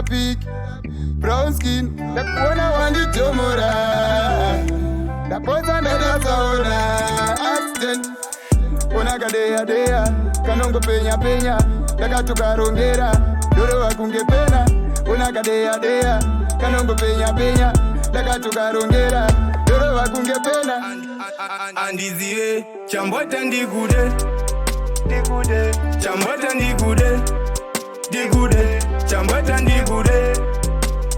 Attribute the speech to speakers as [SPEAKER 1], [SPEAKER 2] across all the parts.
[SPEAKER 1] pig, brown skin, the corner one the tomora. The posa neda sauna accident. Unagadea dea, kanongo penya penya, daga tukarongera, doro wakunge pena. Unagadea dea, kanongo penya penya, daga tukarongera, doro wakunge pena.
[SPEAKER 2] Andiziwe, chambota ndigude, digude, chambota ndigude, digude, chambota ndigude,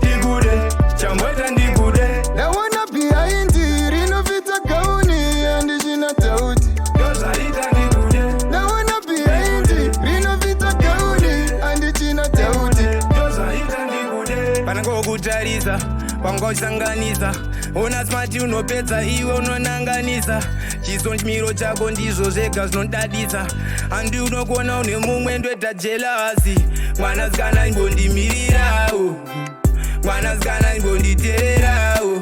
[SPEAKER 2] digude, chambota ndigude.
[SPEAKER 1] Na wana behind it, rinovita kauni, andijina tauti.
[SPEAKER 2] Yozaita ndigude.
[SPEAKER 1] Na wana behind it, rinovita kauni, andijina tauti.
[SPEAKER 2] Yozaita ndigude. Panango kutarisa, pango sanganisa. Una smart unopedza iwe unonanganisa. Chisonjimiro chako ndizvo zvega zvinodadisa. Handi unogona une mumwe ndoita jelasi. Mwanasikana imbondimirirawo, mwanasikana imbonditeererawo.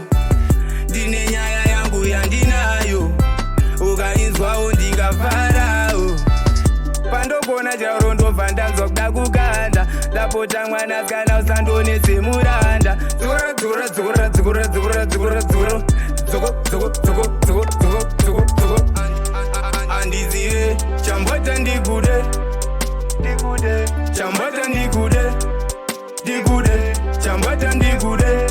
[SPEAKER 2] Ndine nyaya yangu yandinayo, ukainzwawo ndingafarawo. Pandogona chauro ndobva ndanzwa kuda kukanda. Ndapota mwanasikana usandonetse muranda. Dzura dzura dzura dzura dzura dzura dzura dzoko dzoko dzoko dzoko dzoko dzoko dzoko. Andiziwe chambota ndigude, digude, chambota ndigude, digude, chambota ndigude.